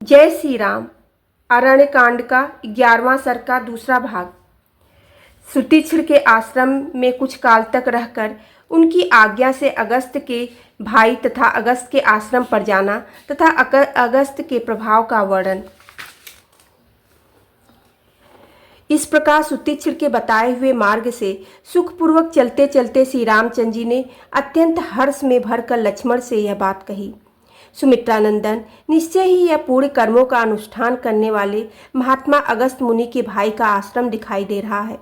जय श्री राम। अरण्य कांड का 11वां सर्ग का दूसरा भाग। सुतीक्षण के आश्रम में कुछ काल तक रहकर उनकी आज्ञा से अगस्त के भाई तथा अगस्त के आश्रम पर जाना तथा अगस्त के प्रभाव का वर्णन। इस प्रकार सुतीक्षण के बताए हुए मार्ग से सुखपूर्वक चलते चलते श्री रामचंद्र जी ने अत्यंत हर्ष में भरकर लक्ष्मण से यह बात कही। सुमित्रानंदन, निश्चय ही यह पूर्ण कर्मों का अनुष्ठान करने वाले महात्मा अगस्त मुनि के भाई का आश्रम दिखाई दे रहा है,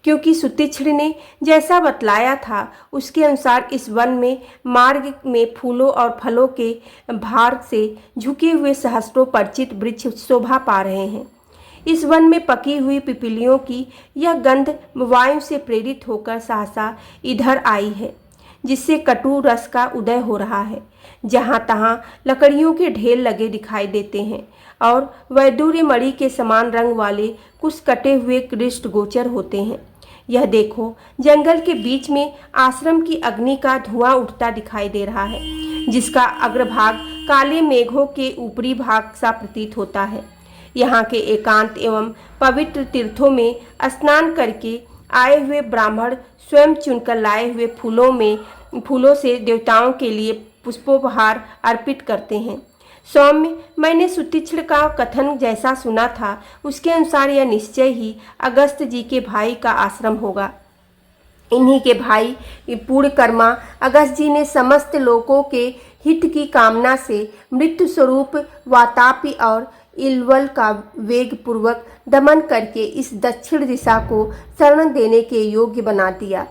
क्योंकि सुतीक्षण ने जैसा बतलाया था उसके अनुसार इस वन में मार्ग में फूलों और फलों के भार से झुके हुए सहस्त्रों परिचित वृक्ष शोभा पा रहे हैं। इस वन में पकी हुई पिपलियों की यह गंध वायु से प्रेरित होकर सहसा इधर आई है, जिससे कटु रस का उदय हो रहा है। जहाँ तहाँ लकड़ियों के ढेर लगे दिखाई देते हैं और वैदूर्य मणि के समान रंग वाले कुछ कटे हुए कृष्ट गोचर होते हैं। यह देखो, जंगल के बीच में आश्रम की अग्नि का धुआं उठता दिखाई दे रहा है, जिसका अग्रभाग काले मेघों के ऊपरी भाग सा प्रतीत होता है। यहाँ के एकांत एवं पवित्र तीर्थों में स्नान करके आए हुए ब्राह्मण स्वयं चुनकर लाए हुए फूलों से देवताओं के लिए पुष्पोपहार अर्पित करते हैं। सौम्य, मैंने सुतीक्षण का कथन जैसा सुना था उसके अनुसार यह निश्चय ही अगस्त जी के भाई का आश्रम होगा। इन्हीं के भाई पूर्णकर्मा अगस्त जी ने समस्त लोगों के हित की कामना से मृत्यु स्वरूप वातापी और इलवल का वेग पूर्वक दमन करके इस दक्षिण दिशा को शरण देने के योग्य बना दिया।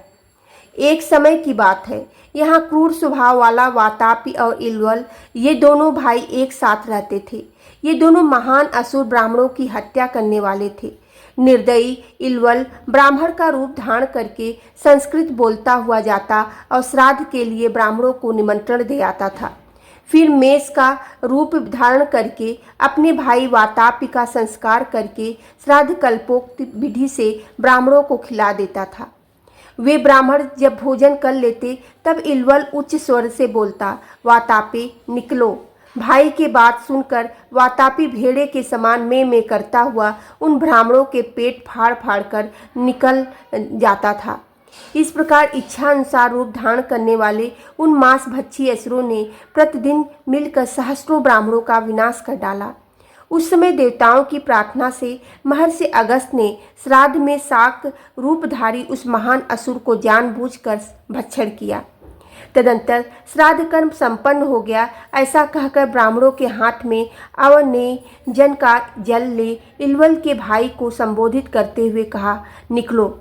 एक समय की बात है, यहाँ क्रूर स्वभाव वाला वातापी और इलवल ये दोनों भाई एक साथ रहते थे। ये दोनों महान असुर ब्राह्मणों की हत्या करने वाले थे। निर्दयी इलवल ब्राह्मण का रूप धारण करके संस्कृत बोलता हुआ जाता और श्राद्ध के लिए ब्राह्मणों को निमंत्रण दे आता था। फिर मेष का रूप धारण करके अपने भाई वातापी का संस्कार करके श्राद्ध कल्पोक्त विधि से ब्राह्मणों को खिला देता था। वे ब्राह्मण जब भोजन कर लेते तब इलवल उच्च स्वर से बोलता, वातापी निकलो। भाई की बात सुनकर वातापी भेड़े के समान में करता हुआ उन ब्राह्मणों के पेट फाड़ फाड़ कर निकल जाता था। इस प्रकार इच्छा अनुसार रूप धारण करने वाले उन मांसभक्षी असुरों ने प्रतिदिन मिलकर सहस्त्रों ब्राह्मणों का विनाश कर डाला। उस समय देवताओं की प्रार्थना से महर्षि अगस्त ने श्राद्ध में शाक रूपधारी उस महान असुर को जानबूझकर भक्षण किया। तदंतर श्राद्ध कर्म संपन्न हो गया, ऐसा कहकर ब्राह्मणों के हाथ में अवने जन का जल ले इलवल के भाई को संबोधित करते हुए कहा, निकलो।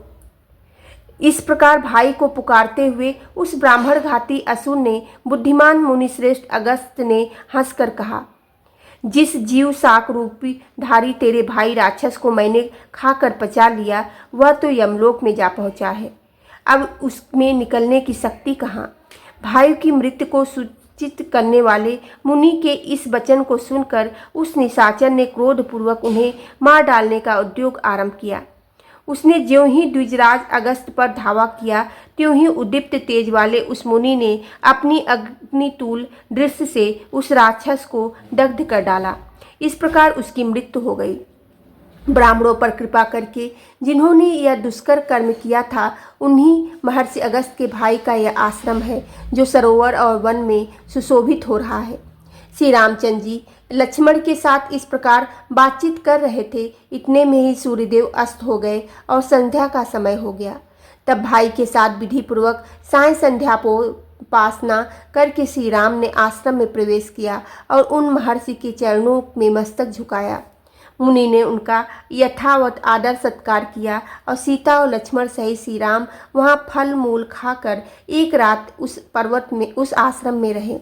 इस प्रकार भाई को पुकारते हुए उस ब्राह्मण घाती असुर ने बुद्धिमान मुनिश्रेष्ठ अगस्त ने हंसकर कहा, जिस जीव शाक रूपी धारी तेरे भाई राक्षस को मैंने खाकर पचा लिया, वह तो यमलोक में जा पहुंचा है। अब उसमें निकलने की शक्ति कहाँ। भाई की मृत्यु को सूचित करने वाले मुनि के इस वचन को सुनकर उस निशाचर ने क्रोधपूर्वक उन्हें मार डालने का उद्योग आरंभ किया। उसने ज्यों ही द्विजराज अगस्त पर धावा किया, त्यों ही उद्दीप्त तेज वाले उस मुनि ने अपनी अग्नितूल दृश्य से उस राक्षस को दग्ध कर डाला। इस प्रकार उसकी मृत्यु हो गई। ब्राह्मणों पर कृपा करके जिन्होंने यह दुष्कर कर्म किया था, उन्हीं महर्षि अगस्त के भाई का यह आश्रम है, जो सरोवर और वन में सुशोभित हो रहा है। श्री रामचंद्र जी लक्ष्मण के साथ इस प्रकार बातचीत कर रहे थे। इतने में ही सूर्यदेव अस्त हो गए और संध्या का समय हो गया। तब भाई के साथ विधि पूर्वक साय संध्यापोपासना करके श्री राम ने आश्रम में प्रवेश किया और उन महर्षि के चरणों में मस्तक झुकाया। मुनि ने उनका यथावत आदर सत्कार किया और सीता और लक्ष्मण सहित श्री राम वहाँ फल मूल खाकर एक रात उस पर्वत में उस आश्रम में रहे।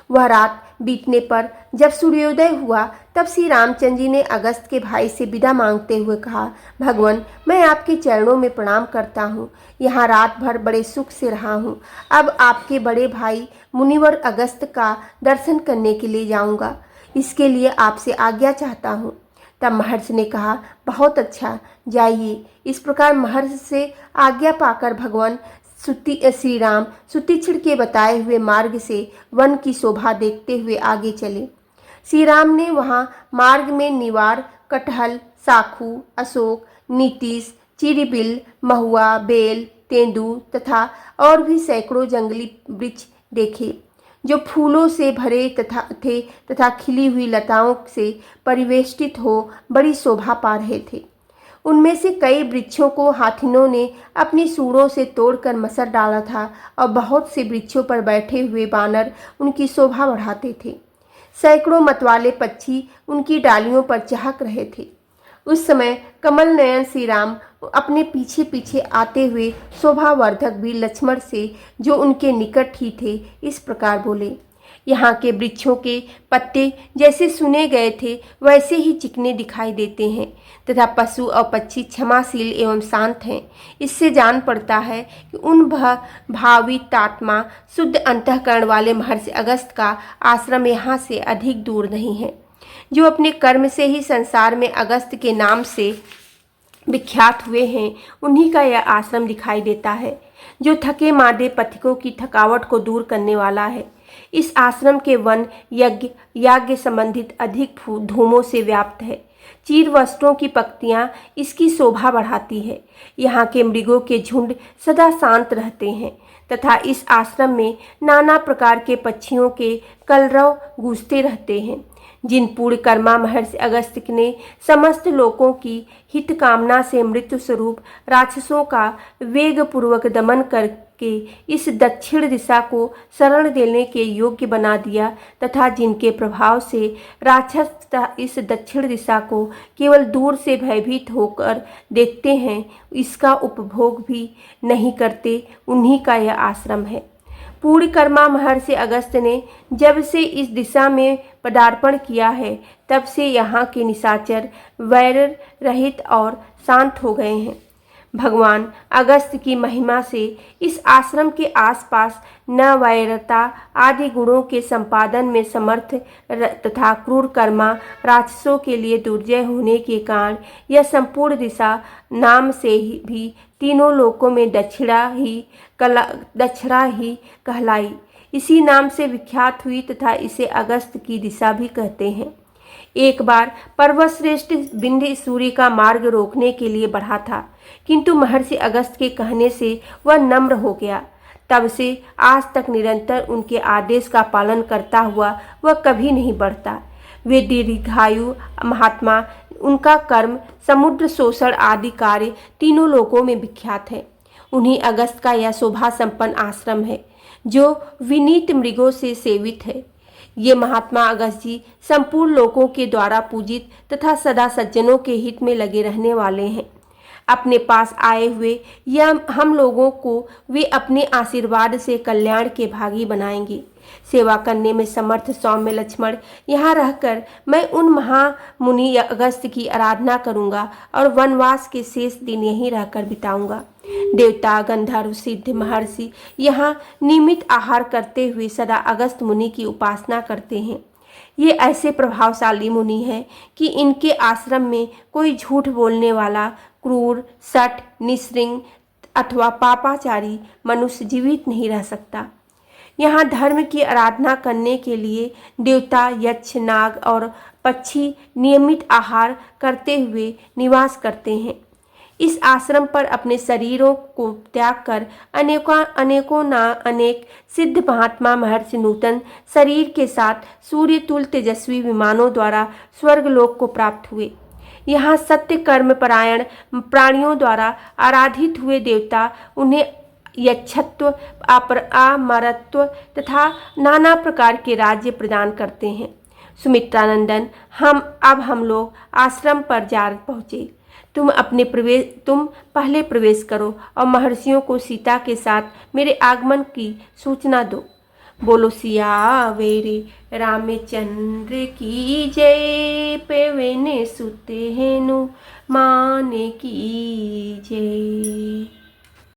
वह रात बीतने पर जब सूर्योदय हुआ तब श्री रामचंद्र जी ने अगस्त के भाई से विदा मांगते हुए कहा, भगवान, मैं आपके चरणों में प्रणाम करता हूँ। यहाँ रात भर बड़े सुख से रहा हूँ। अब आपके बड़े भाई मुनिवर अगस्त का दर्शन करने के लिए जाऊँगा। इसके लिए आपसे आज्ञा चाहता हूँ। तब महर्षि ने कहा, बहुत अच्छा, जाइए। इस प्रकार महर्षि से आज्ञा पाकर भगवान श्री राम सुतीक्षण के बताए हुए मार्ग से वन की शोभा देखते हुए आगे चले। श्री राम ने वहाँ मार्ग में निवार, कटहल, साखू, अशोक, नीतीश, चीरीबिल, महुआ, बेल, तेंदू तथा और भी सैकड़ों जंगली वृक्ष देखे जो फूलों से भरे तथा खिली हुई लताओं से परिवेष्टित हो बड़ी शोभा पा रहे थे। उनमें से कई वृक्षों को हाथिनों ने अपनी सूंडों से तोड़कर मसर डाला था और बहुत से वृक्षों पर बैठे हुए बानर उनकी शोभा बढ़ाते थे। सैकड़ों मतवाले पक्षी उनकी डालियों पर चहक रहे थे। उस समय कमल नयन श्री राम अपने पीछे पीछे आते हुए शोभावर्धक वीर लक्ष्मण से, जो उनके निकट ही थे, इस प्रकार बोले। यहाँ के वृक्षों के पत्ते जैसे सुने गए थे वैसे ही चिकने दिखाई देते हैं तथा पशु और पक्षी क्षमाशील एवं शांत हैं। इससे जान पड़ता है कि उन भावितात्मा शुद्ध अंतःकरण वाले महर्षि अगस्त का आश्रम यहाँ से अधिक दूर नहीं है। जो अपने कर्म से ही संसार में अगस्त के नाम से विख्यात हुए हैं, उन्हीं का यह आश्रम दिखाई देता है, जो थके मादे पथिकों की थकावट को दूर करने वाला है। इस आश्रम के वन याज्ञ संबंधित अधिक धूमों से व्याप्त है। चीर वस्त्रों की पंक्तियाँ इसकी शोभा बढ़ाती है। यहाँ के मृगों के झुंड सदा शांत रहते हैं तथा इस आश्रम में नाना प्रकार के पक्षियों के कलरव गूंजते रहते हैं। जिन पूर्णकर्मा महर्षि अगस्त्य ने समस्त लोकों की हित कामना से मृत्यु स्वरूप राक्षसों का वेग पूर्वक दमन करके इस दक्षिण दिशा को शरण देने के योग्य बना दिया तथा जिनके प्रभाव से राक्षस इस दक्षिण दिशा को केवल दूर से भयभीत होकर देखते हैं, इसका उपभोग भी नहीं करते, उन्हीं का यह आश्रम है। पूर्णकर्मा महर्षि अगस्त्य ने जब से इस दिशा में पदार्पण किया है, तब से यहाँ के निशाचर वैर रहित और शांत हो गए हैं। भगवान अगस्त्य की महिमा से इस आश्रम के आसपास न वैरता आदि गुणों के संपादन में समर्थ तथा क्रूर कर्मा राक्षसों के लिए दुर्जय होने के कारण यह संपूर्ण दिशा नाम से भी तीनों लोकों में दक्षिणा ही कहलाई, इसी नाम से विख्यात हुई तथा इसे अगस्त की दिशा भी कहते हैं। एक बार पर्वतश्रेष्ठ बिंध्य सूर्य का मार्ग रोकने के लिए बढ़ा था, किंतु महर्षि अगस्त के कहने से वह नम्र हो गया। तब से आज तक निरंतर उनके आदेश का पालन करता हुआ वह कभी नहीं बढ़ता। वे दीर्घायु महात्मा, उनका कर्म समुद्र शोषण आदि कार्य तीनों लोकों में विख्यात है। उन्हीं अगस्त का यह शोभा संपन्न आश्रम है, जो विनीत मृगों से सेवित है। ये महात्मा अगस्त जी संपूर्ण लोकों के द्वारा पूजित तथा सदा सज्जनों के हित में लगे रहने वाले हैं। अपने पास आए हुए या हम लोगों को वे अपने आशीर्वाद से कल्याण के भागी बनाएंगे। सेवा करने में समर्थ सौम्य लक्ष्मण, यहाँ रहकर मैं उन महामुनि अगस्त की आराधना करूँगा और वनवास के शेष दिन यहीं रहकर बिताऊंगा। देवता, गंधर्व, सिद्ध, महर्षि यहाँ नियमित आहार करते हुए सदा अगस्त मुनि की उपासना करते हैं। ये ऐसे प्रभावशाली मुनि हैं कि इनके आश्रम में कोई झूठ बोलने वाला, क्रूर, शठ, निःश्रिंग अथवा पापाचारी मनुष्य जीवित नहीं रह सकता। यहाँ धर्म की आराधना करने के लिए देवता, यक्ष, नाग और पक्षी नियमित आहार करते हुए निवास करते हैं। इस आश्रम पर अपने शरीरों को त्याग कर अनेक सिद्ध महात्मा महर्षि नूतन शरीर के साथ सूर्य तुल्य तेजस्वी विमानों द्वारा स्वर्गलोक को प्राप्त हुए। यहाँ सत्य कर्म परायण प्राणियों द्वारा आराधित हुए देवता उन्हें यक्षत्व, अमरत्व तथा नाना प्रकार के राज्य प्रदान करते हैं। सुमित्रानंदन, हम लोग आश्रम पर जा पहुँचे। तुम पहले प्रवेश करो और महर्षियों को सीता के साथ मेरे आगमन की सूचना दो। बोलो सियावेरे रामचंद्र की जय, पेवेने सुते हेनु माने की जय।